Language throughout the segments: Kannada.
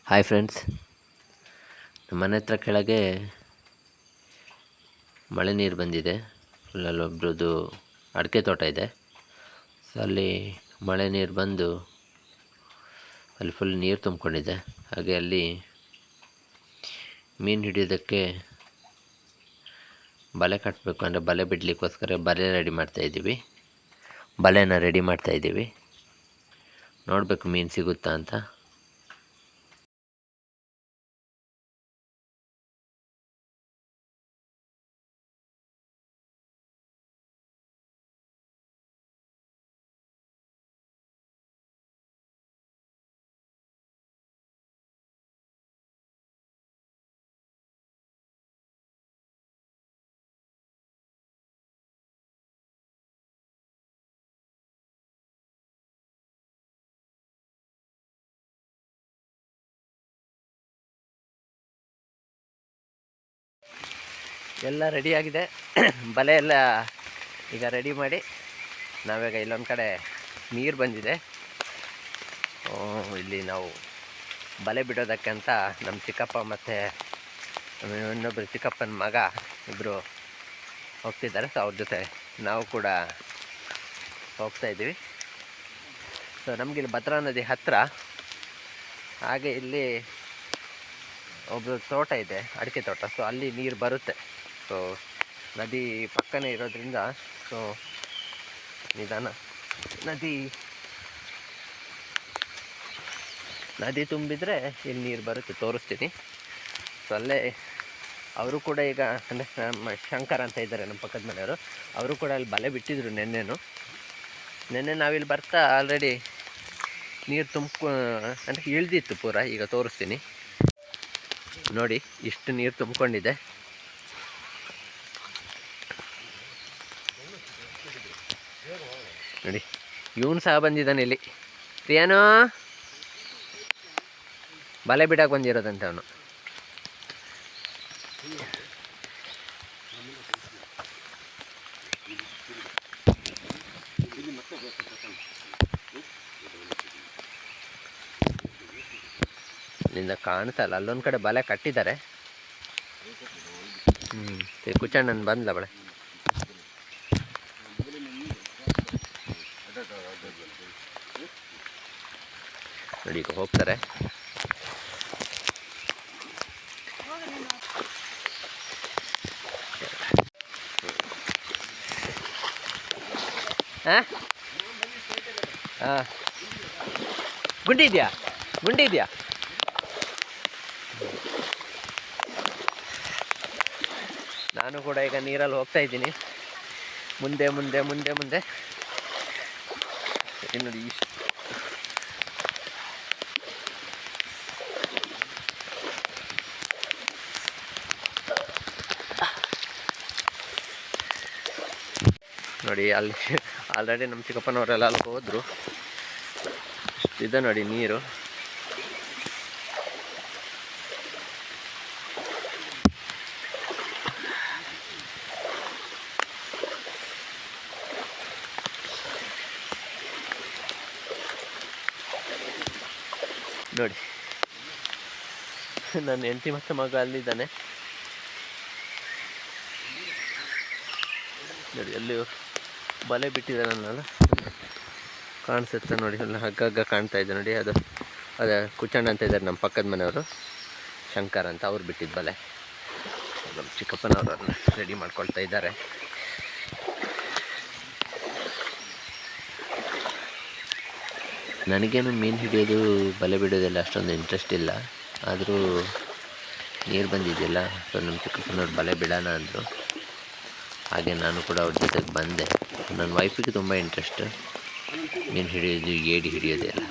ಹಾಯ್ ಫ್ರೆಂಡ್ಸ್, ನಮ್ಮ ಮನೆ ಹತ್ರ ಕೆಳಗೆ ಮಳೆ ನೀರು ಬಂದಿದೆ. ಅಲ್ಲೊಬ್ರದ್ದು ಅಡಿಕೆ ತೋಟ ಇದೆ. ಸೊ ಅಲ್ಲಿ ಮಳೆ ನೀರು ಬಂದು ಅಲ್ಲಿ ಫುಲ್ ನೀರು ತುಂಬಿಕೊಂಡಿದೆ. ಹಾಗೆ ಅಲ್ಲಿ ಮೀನು ಹಿಡಿಯೋದಕ್ಕೆ ಬಲೆ ಕಟ್ಟಬೇಕು, ಅಂದರೆ ಬಲೆ ಬಿಡಲಿಕ್ಕೋಸ್ಕರ ಬಲೆನ ರೆಡಿ ಮಾಡ್ತಾಯಿದ್ದೀವಿ. ನೋಡಬೇಕು ಮೀನು ಸಿಗುತ್ತಾ ಅಂತ. ಎಲ್ಲ ರೆಡಿಯಾಗಿದೆ. ಬಲೆ ಎಲ್ಲ ಈಗ ರೆಡಿ ಮಾಡಿ ನಾವೀಗ ಇಲ್ಲೊಂದು ಕಡೆ ನೀರು ಬಂದಿದೆ. ಇಲ್ಲಿ ನಾವು ಬಲೆ ಬಿಡೋದಕ್ಕೆ ಅಂತ ನಮ್ಮ ಚಿಕ್ಕಪ್ಪ ಮತ್ತು ಇನ್ನೊಬ್ಬರು ಚಿಕ್ಕಪ್ಪನ ಮಗ ಇಬ್ಬರು ಹೋಗ್ತಿದ್ದಾರೆ. ಸೊ ಅವ್ರ ಜೊತೆ ನಾವು ಕೂಡ ಹೋಗ್ತಾಯಿದ್ದೀವಿ. ಸೊ ನಮಗಿಲ್ಲಿ ಭದ್ರಾ ನದಿ ಹತ್ತಿರ. ಹಾಗೆ ಇಲ್ಲಿ ಒಬ್ಬರು ತೋಟ ಇದೆ, ಅಡಿಕೆ ತೋಟ. ಸೊ ಅಲ್ಲಿ ನೀರು ಬರುತ್ತೆ. ಸೊ ನದಿ ಪಕ್ಕನೇ ಇರೋದ್ರಿಂದ ಸೊ ನಿಧಾನ ನದಿ ತುಂಬಿದರೆ ಇಲ್ಲಿ ನೀರು ಬರುತ್ತೆ, ತೋರಿಸ್ತೀನಿ. ಸೊ ಅಲ್ಲೇ ಅವರು ಕೂಡ ಈಗ ಅಂದರೆ ನಮ್ಮ ಶಂಕರ್ ಅಂತ ಇದ್ದಾರೆ, ನಮ್ಮ ಪಕ್ಕದ ಮನೆಯವರು. ಅವರು ಕೂಡ ಅಲ್ಲಿ ಬಲೆ ಬಿಟ್ಟಿದ್ರು ನೆನ್ನೆ ನಾವಿಲ್ಲಿ ಬರ್ತಾ ಆಲ್ರೆಡಿ ನೀರು ಅಂದರೆ ಇಳಿದಿತ್ತು ಪೂರ. ಈಗ ತೋರಿಸ್ತೀನಿ ನೋಡಿ, ಇಷ್ಟು ನೀರು ತುಂಬಿಕೊಂಡಿದೆ. ನೋಡಿ, ಇವನು ಸಹ ಬಂದಿದ್ದಾನೆ ಇಲ್ಲಿ. ಪ್ರಿಯಾನೋ ಬಲೆ ಬಿಡಕ್ಕೆ ಬಂದಿರೋದಂತೆ ಅವನು. ಇಲ್ಲಿಂದ ಕಾಣಿಸಲ್ಲ, ಅಲ್ಲೊಂದು ಕಡೆ ಬಲೆ ಕಟ್ಟಿದ್ದಾರೆ. ಕುಚಣ್ಣನ ಬಂದ್ಲ ಬಳೆ. ನೋಡಿ ಈಗ ಹೋಗ್ತಾರೆ. ಹಾಂ ಗುಂಡಿ ಇದೆಯಾ? ನಾನು ಕೂಡ ಈಗ ನೀರಲ್ಲಿ ಹೋಗ್ತಾ ಇದ್ದೀನಿ. ಮುಂದೆ ನೋಡಿ, ನೋಡಿ ಅಲ್ಲಿ ಆಲ್ರೆಡಿ ನಮ್ಮ ಚಿಕ್ಕಪ್ಪನವರೆಲ್ಲ ಅಲ್ಲಿ ಹೋದರು. ಇದೆ ನೋಡಿ ನೀರು. ನೋಡಿ, ನನ್ನ ಹೆಂಡತಿ ಮತ್ತು ಮಗ ಅಲ್ಲಿದ್ದಾನೆ. ನೋಡಿ ಅಲ್ಲಿ ಬಲೆ ಬಿಟ್ಟಿದ್ದಾರೆ, ನಾನು ಕಾಣಿಸುತ್ತೆ ನೋಡಿ. ಎಲ್ಲ ಹಗ್ಗ ಕಾಣ್ತಾ ಇದೆ ನೋಡಿ. ಅದು ಕುಚಣ್ಣ ಅಂತ ಇದ್ದಾರೆ, ನಮ್ಮ ಪಕ್ಕದ ಮನೆಯವರು, ಶಂಕರ್ ಅಂತ. ಅವ್ರು ಬಿಟ್ಟಿದ್ದು ಬಲೆ. ನಮ್ಮ ಚಿಕ್ಕಪ್ಪನವ್ರನ್ನ ರೆಡಿ ಮಾಡ್ಕೊಳ್ತಾ ಇದ್ದಾರೆ. ನನಗೇನು ಮೀನು ಹಿಡಿಯೋದು, ಬಲೆ ಬಿಡೋದೆಲ್ಲ ಅಷ್ಟೊಂದು ಇಂಟ್ರೆಸ್ಟ್ ಇಲ್ಲ. ಆದರೂ ನೀರು ಬಂದಿದೆಯಲ್ಲ, ಸೊ ನಮ್ಮ ಚಿಕ್ಕಪ್ಪನವ್ರು ಬಲೆ ಬಿಡೋಣ ಅಂದರು. ಹಾಗೆ ನಾನು ಕೂಡ ಅವ್ರ ಜೊತೆಗೆ ಬಂದೆ. ನನ್ನ ವೈಫಿಗೆ ತುಂಬ ಇಂಟ್ರೆಸ್ಟ್ ಮೀನು ಹಿಡಿಯೋದು, ಏಡಿ ಹಿಡಿಯೋದೆಲ್ಲ.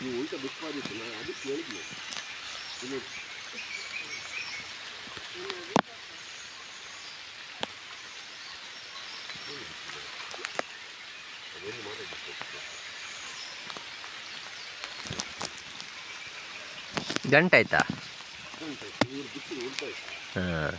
ನೀವು ಉಲ್ಟಾ ಬಿಟ್ಟು ಮಾಡಿತ್ತು ನಾನು ಅದಕ್ಕೆ ಹೇಳಿದ್ನು ಇಲ್ಲಿ ಅದೇನು ಮಾಡೋದಿತ್ತು ಗಂಟಾಯ್ತಾ? ಇವ್ರು ಬಿಟ್ಟು ಉಲ್ಟಾ ಆಯ್ತು. ಹಾಂ.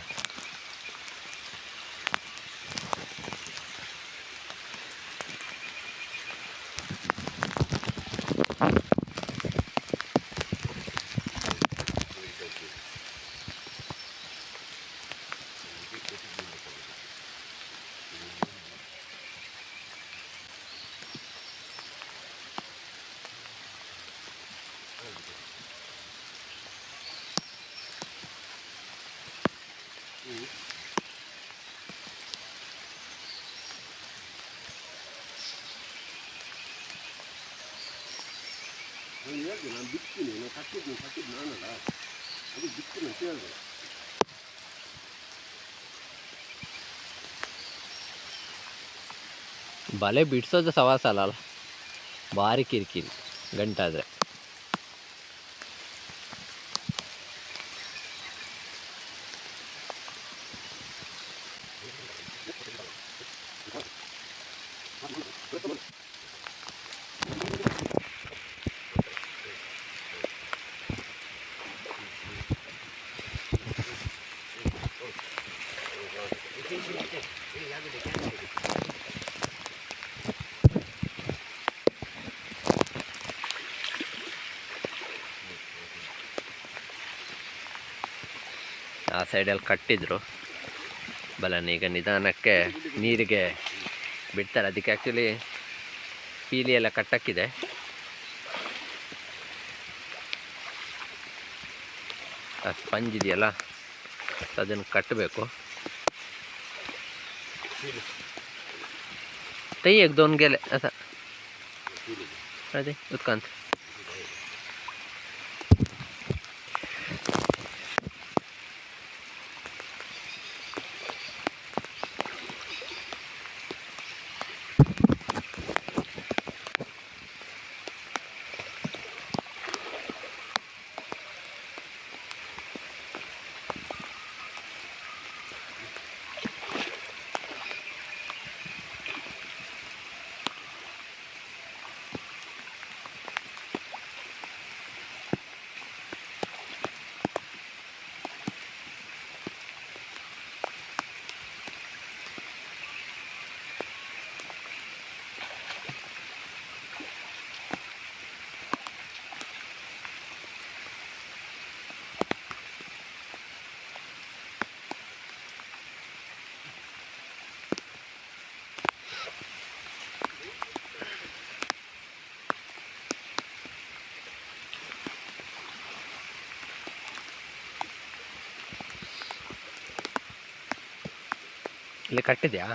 ನಾನು ಹೇಳಿದೆ ನಾನು ಬಿಡ್ತೀನಿ ನಾನು ಕಟ್ಟಿದ್ದು ನಾನಲ್ಲ ಅದು ಬಿಡ್ತೀನಿ ಅಂತ ಹೇಳಿದೆ. ಬಲೆ ಬಿಡಿಸೋದು ಸವಾಸ ಅಲ್ಲ, ಭಾರಿ ಕಿರಿಕಿರಿ ಗಂಟಾದರೆ. ಆ ಸೈಡಲ್ಲಿ ಕಟ್ಟಿದ್ರು ಬಲನ, ಈಗ ನಿಧಾನಕ್ಕೆ ನೀರಿಗೆ ಬಿಡ್ತಾರೆ. ಅದಕ್ಕೆ ಆ್ಯಕ್ಚುಲಿ ಪೀಲಿ ಎಲ್ಲ ಕಟ್ಟಕ್ಕಿದೆ. ಆ ಸ್ಪಂಜ್ ಇದೆಯಲ್ಲ ಅದನ್ನು ಕಟ್ಟಬೇಕು. तई एक दोन गेले आता अरे उत्कांत ಇಲ್ಲಿ ಕಟ್ಟಿದ್ಯಾ?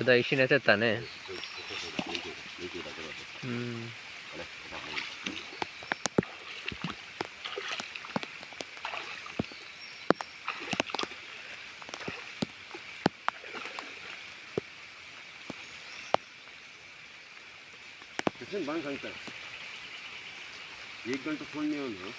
udah isinya setan ya. Kishan बांग सांगता 1 घंटा फोन नहीं होना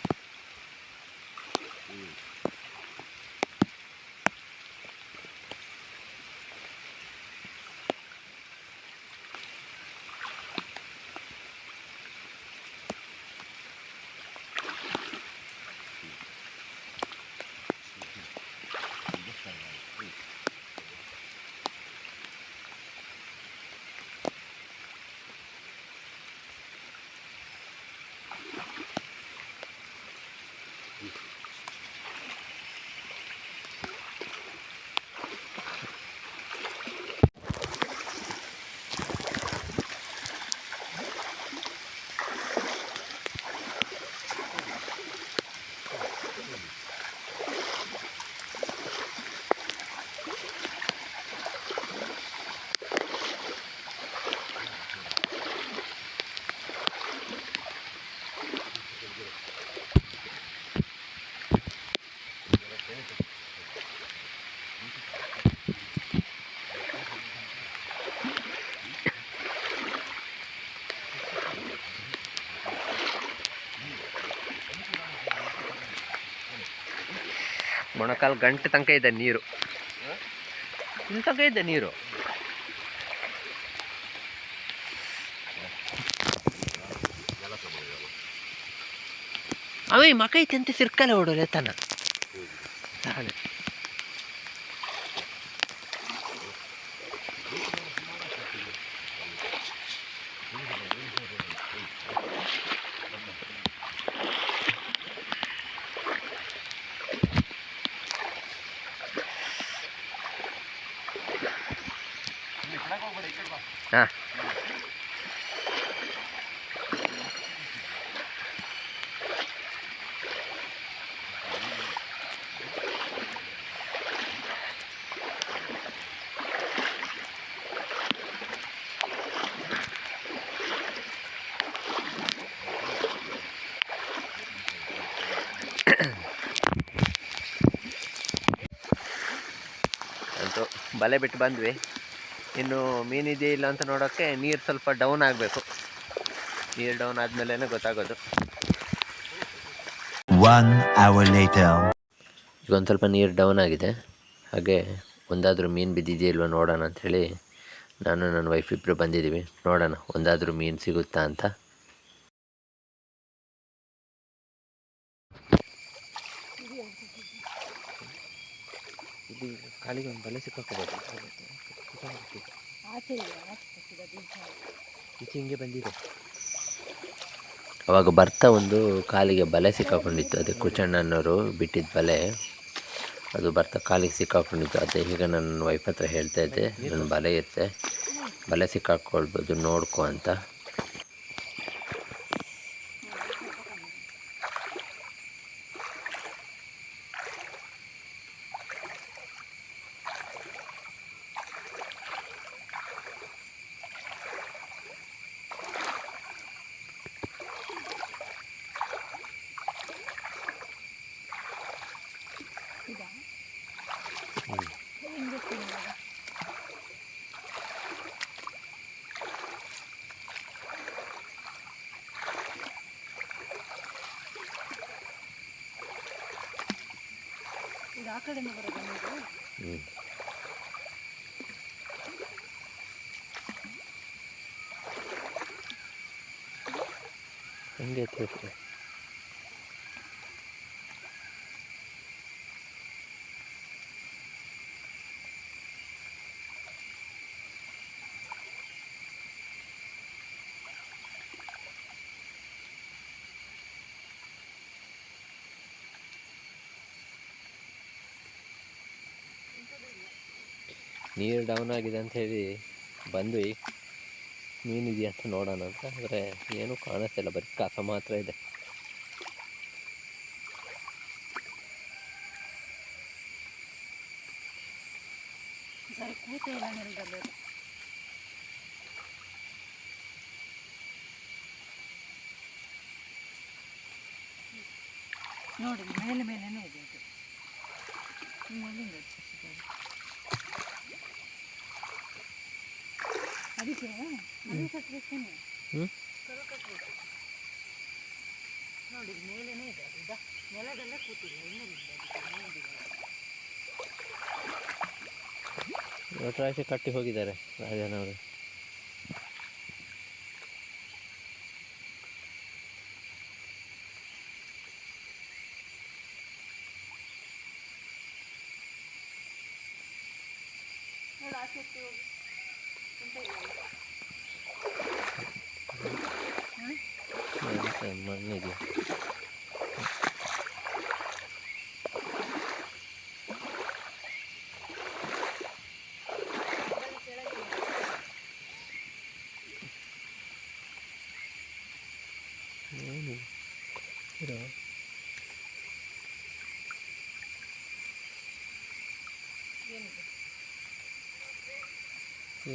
ಮೊಣಕಾಲು ಗಂಟೆ ತನಕ ಇದೆ ನೀರು, ಇಲ್ಲಿ ತನಕ ಇದೆ ನೀರು. ಅವ ಮಕ ಐತೆ ಅಂತ ಸಿರ್ಕಲ್ಲ ಹೊಡೋಲೆ ತನ ತಾಳೆ ಹಾಂ. ಅಂತೂ ಬಲೆ ಬಿಟ್ಟು ಬಂದ್ವಿ. ಇನ್ನು ಮೀನಿದೆಯಾ ಇಲ್ಲ ಅಂತ ನೋಡೋಕ್ಕೆ ನೀರು ಸ್ವಲ್ಪ ಡೌನ್ ಆಗಬೇಕು. ನೀರು ಡೌನ್ ಆದಮೇಲೆ ಗೊತ್ತಾಗೋದು. 1 hour later. ಈಗ ಒಂದು ಸ್ವಲ್ಪ ನೀರು ಡೌನ್ ಆಗಿದೆ, ಹಾಗೆ ಒಂದಾದರೂ ಮೀನು ಬಿದ್ದಿದೆಯಾ ಇಲ್ವ ನೋಡೋಣ ಅಂಥೇಳಿ ನಾನು ನನ್ನ ವೈಫ್ ಇಬ್ಬರು ಬಂದಿದ್ದೀವಿ. ನೋಡೋಣ ಒಂದಾದರೂ ಮೀನು ಸಿಗುತ್ತಾ ಅಂತ. ಇಲ್ಲಿ ಕಾಲಿಗೆ ಒಂದು ಬಲೆ ಸಿಕ್ಕಾಕೋಬೋದು. ಈಚೆ ಹಿಂಗೆ ಬಂದಿದೆ. ಅವಾಗ ಬರ್ತಾ ಒಂದು ಕಾಲಿಗೆ ಬಲೆ ಸಿಕ್ಕಾಕೊಂಡಿತ್ತು. ಅದೇ ಕುಚಣ್ಣನವರು ಬಿಟ್ಟಿದ್ದ ಬಲೆ, ಅದು ಬರ್ತಾ ಕಾಲಿಗೆ ಸಿಕ್ಕಾಕೊಂಡಿತ್ತು. ಅದೇ ಈಗ ನನ್ನ ವೈಫ್ ಹತ್ರ ಹೇಳ್ತಾ ಇದ್ದೆ, ನನ್ನ ಬಲೆ ಇರುತ್ತೆ, ಬಲೆ ಸಿಕ್ಕಾಕೊಳ್ಬೋದು ನೋಡ್ಕೊ ಅಂತ. ಆ ಕಡೆಯಿಂದ ಬರೋದು ನೀವು? ಹಂಗೆ ಎತ್ತಬೇಕು. ನೀರು ಡೌನ್ ಆಗಿದೆ ಅಂತ ಹೇಳಿ ಬಂದ್ವಿ, ಮೀನಿದೆಯಾ ಅಂತ ನೋಡೋಣ ಅಂತ. ಆದರೆ ಏನೂ ಕಾಣಿಸ್ತಿಲ್ಲ, ಬರೀ ಕಸ ಮಾತ್ರ ಇದೆ. ಸರಿ ಕೂತೆ ಇಲ್ಲ ನೆಲದಲ್ಲಿ. ನೋಡಿ ಮೇಲೆ ಮೇಲೇನೆ ಇದೆ ಅದು. ಅದಕ್ಕೆ ಅದು ಸತ್ರೇನೆ ಕರು ಕಟ್ಟಬೇಕು. ನೋಡಿ ಮೇಲೇನೇ ಇದೆ ಅದು. ನೆಲದಲ್ಲೇ ಕೂತಿಲ್ಲ, ಇನ್ನೆಲ್ಲಿಂದ ಅದಕ್ಕೆ ಮೇಲಿಂದ. ಒಟ್ರಾಶಿ ಕಟ್ಟಿ ಹೋಗಿದ್ದಾರೆ ರಾಜನವರು. ನೋಡಿ ಆಚೆ ಎತ್ತಿ ಹೋಗಿ ಎಂತ ಇಲ್ಲ ಅಲ್ಲಿ. ಮಣ್ಣಿಗೆ ಅದರಲ್ಲಿ ಕೆಳಗೆ ಏನು ಇರೋ ಏನಿದೆ?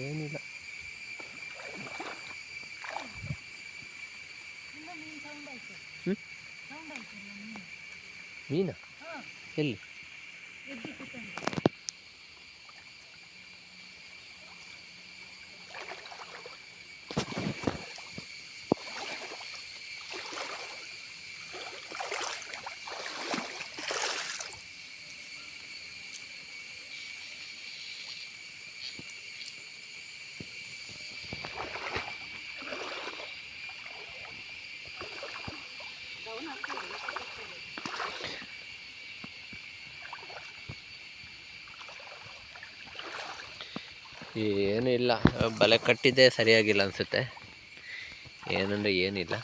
ಏನಿಲ್ಲ. ತುಂಬ ಮೀನು ಸೌಂಡ್ ಆಯ್ತು. ಹ್ಞೂ ಸೌಂಡ್ ಆಯ್ತು ಮೀನು. ಮೀನಾ? ಹಾಂ, ಎಲ್ಲಿ? ಎದ್ದಿತ್ತು ತಂದು. ಡೌನ್ ಆಗ್ತದೆ. ಏನೂ ಇಲ್ಲ, ಬಲೆ ಕಟ್ಟಿದ್ದೇ ಸರಿಯಾಗಿಲ್ಲ ಅನಿಸುತ್ತೆ. ಏನಂದರೆ ಏನಿಲ್ಲ,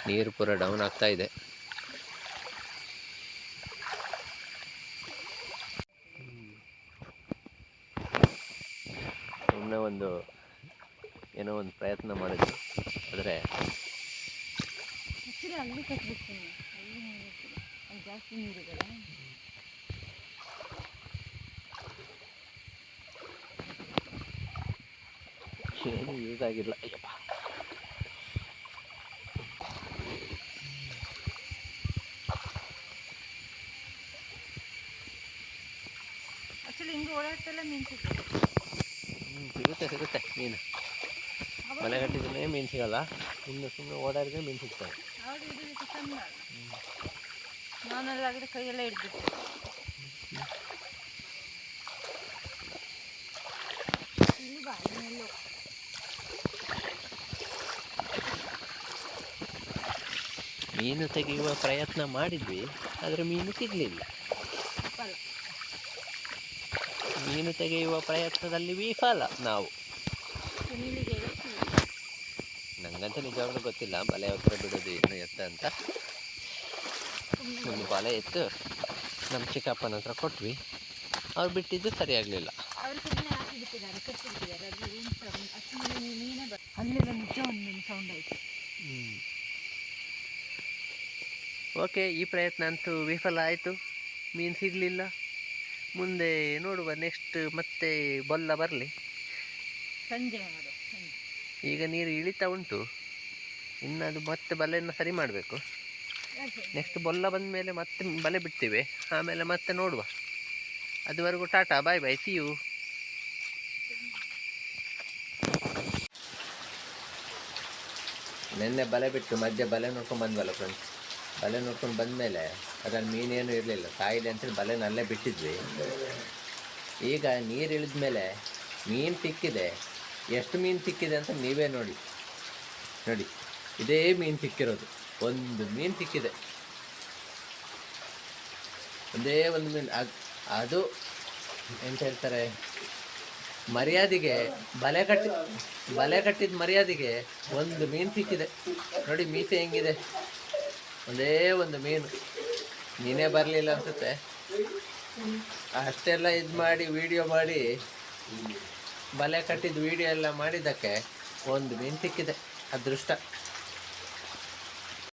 ನೀರು ಪೂರ ಡೌನ್ ಆಗ್ತಾ ಇದೆ. ಸುಮ್ಮನೆ ಏನೋ ಒಂದು ಪ್ರಯತ್ನ ಮಾಡಿದ್ರು, ಆದರೆ ಆ್ಯಕ್ಚುಲಿ ಅಲ್ಲಿ ಕಟ್ಟಬೇಕು. ಅಲ್ಲಿ ನೀರು ಅಲ್ಲಿ ಜಾಸ್ತಿ ನೀರಿದೆಲ್ಲ. ಏನು ಯೂಸ್ ಆಗಿಲ್ಲ. ಅಯ್ಯಪ್ಪ, ಆ್ಯಕ್ಚುಲಿ ಹಿಂಗೆ ಓಡಾಡ್ತೆಲ್ಲ ಮೀನು ಸಿಗ್ತದೆ. ಸಿಗುತ್ತೆ ಮೀನು. ಮನೆ ಕಟ್ಟಿದ್ರೆ ಮೀನು ಸಿಗಲ್ಲ, ಇನ್ನು ಸುಮ್ಮನೆ ಓಡಾಡಿದ್ರೆ ಮೀನು ಸಿಗ್ತವೆ. ಆವಾಗ ಹಿಡಿಲಿಕ್ಕೆ ಚಂದ. ನಾನೆಲ್ಲ ಆಗಿದ್ರೆ ಕೈಯೆಲ್ಲ ಹಿಡ್ದಿತ್ತು. ಇಲ್ಲಿ ಬಾ, ಇನ್ನೆಲ್ಲೋ ಮೀನು ತೆಗೆಯುವ ಪ್ರಯತ್ನ ಮಾಡಿದ್ವಿ, ಆದರೆ ಮೀನು ಸಿಗಲಿಲ್ಲ. ಫಲ. ಮೀನು ತೆಗೆಯುವ ಪ್ರಯತ್ನದಲ್ಲಿ ವಿಫಲ ನಾವು. ಸುನೀಲಿಗೆ ನಂಗಂತ ನಿಜವಾಗ್ಲೂ ಗೊತ್ತಿಲ್ಲ ಬಲೆ ಹತ್ರ ಬಿಡೋದು ಏನು ಎತ್ತ ಅಂತ. ಒಂದು ಬಲೆ ಎತ್ತು ನಮ್ಮ ಚಿಕ್ಕಪ್ಪನ ಹತ್ರ ಕೊಟ್ವಿ, ಅವ್ರು ಬಿಟ್ಟಿದ್ದು ಸರಿಯಾಗಲಿಲ್ಲ. ಅವರು ಸುಮ್ಮನೆ ಹಾಕಿ ಬಿಟ್ಟಿದ್ದಾರೆ, ಕಟ್ಟಿಬಿಟ್ಟಿದ್ದಾರೆ. ಅದು ಏನು ಅಷ್ಟು ಮೀನೇ ಅಲ್ಲೆಲ್ಲ ನಿಜ ಒಂದು ಮೀನು ಸೌಂಡ್ ಆಯಿತು. ಓಕೆ, ಈ ಪ್ರಯತ್ನ ಅಂತೂ ವಿಫಲ ಆಯಿತು, ಮೀನು ಸಿಗಲಿಲ್ಲ. ಮುಂದೆ ನೋಡುವ, ನೆಕ್ಸ್ಟ್ ಮತ್ತೆ ಬೊಲ್ಲ ಬರಲಿ. ಸಂಜೆ ಮಾಡು, ಸಂಜೆ. ಈಗ ನೀರು ಇಳಿತಾ ಉಂಟು, ಇನ್ನು ಅದು ಮತ್ತೆ ಬಲೆಯನ್ನು ಸರಿ ಮಾಡಬೇಕು. ನೆಕ್ಸ್ಟ್ ಬೊಲ್ಲ ಬಂದ ಮೇಲೆ ಮತ್ತೆ ಬಲೆ ಬಿಡ್ತೀವಿ, ಆಮೇಲೆ ಮತ್ತೆ ನೋಡುವ. ಅದುವರೆಗೂ ಟಾಟಾ, ಬಾಯ್ ಬಾಯ್, ಸಿ ಯು. ನೆನ್ನೆ ಬಲೆ ಬಿಟ್ಟು ಮಧ್ಯೆ ಬಲೆ ನೋಡ್ಕೊಂಡು ಬಂದ್ವಲ್ಲ ಫ್ರೆಂಡ್ಸ್. ಬಲೆ ನೋಡ್ಕೊಂಡು ಬಂದಮೇಲೆ ಅದರಲ್ಲಿ ಮೀನೇನು ಇರಲಿಲ್ಲ, ಸಾಯಿದೆ ಅಂತೇಳಿ ಬಲೆನ ಅಲ್ಲೇ ಬಿಟ್ಟಿದ್ವಿ. ಈಗ ನೀರು ಇಳಿದ ಮೇಲೆ ಮೀನು ಸಿಕ್ಕಿದೆ. ಎಷ್ಟು ಮೀನು ಸಿಕ್ಕಿದೆ ಅಂತ ನೀವೇ ನೋಡಿ. ಇದೇ ಮೀನು ಸಿಕ್ಕಿರೋದು, ಒಂದು ಮೀನು ಸಿಕ್ಕಿದೆ, ಒಂದೇ ಒಂದು ಮೀನು. ಅದು ಎಂತ ಹೇಳ್ತಾರೆ, ಮರ್ಯಾದೆಗೆ ಬಲೆ ಕಟ್ಟಿದ ಮರ್ಯಾದೆಗೆ ಒಂದು ಮೀನು ಸಿಕ್ಕಿದೆ. ನೋಡಿ ಮೀಸೆ ಹೆಂಗಿದೆ, ಒಂದೇ ಒಂದು ಮೀನು. ನೀನೇ ಬರಲಿಲ್ಲ ಅನ್ಸುತ್ತೆ. ಅಷ್ಟೆಲ್ಲ ಇದು ಮಾಡಿ ವಿಡಿಯೋ ಮಾಡಿ ಬಲೆ ಕಟ್ಟಿದ ವಿಡಿಯೋ ಎಲ್ಲ ಮಾಡಿದ್ದಕ್ಕೆ ಒಂದು ಮೀನು ಸಿಕ್ಕಿದೆ. ಅದೃಷ್ಟ.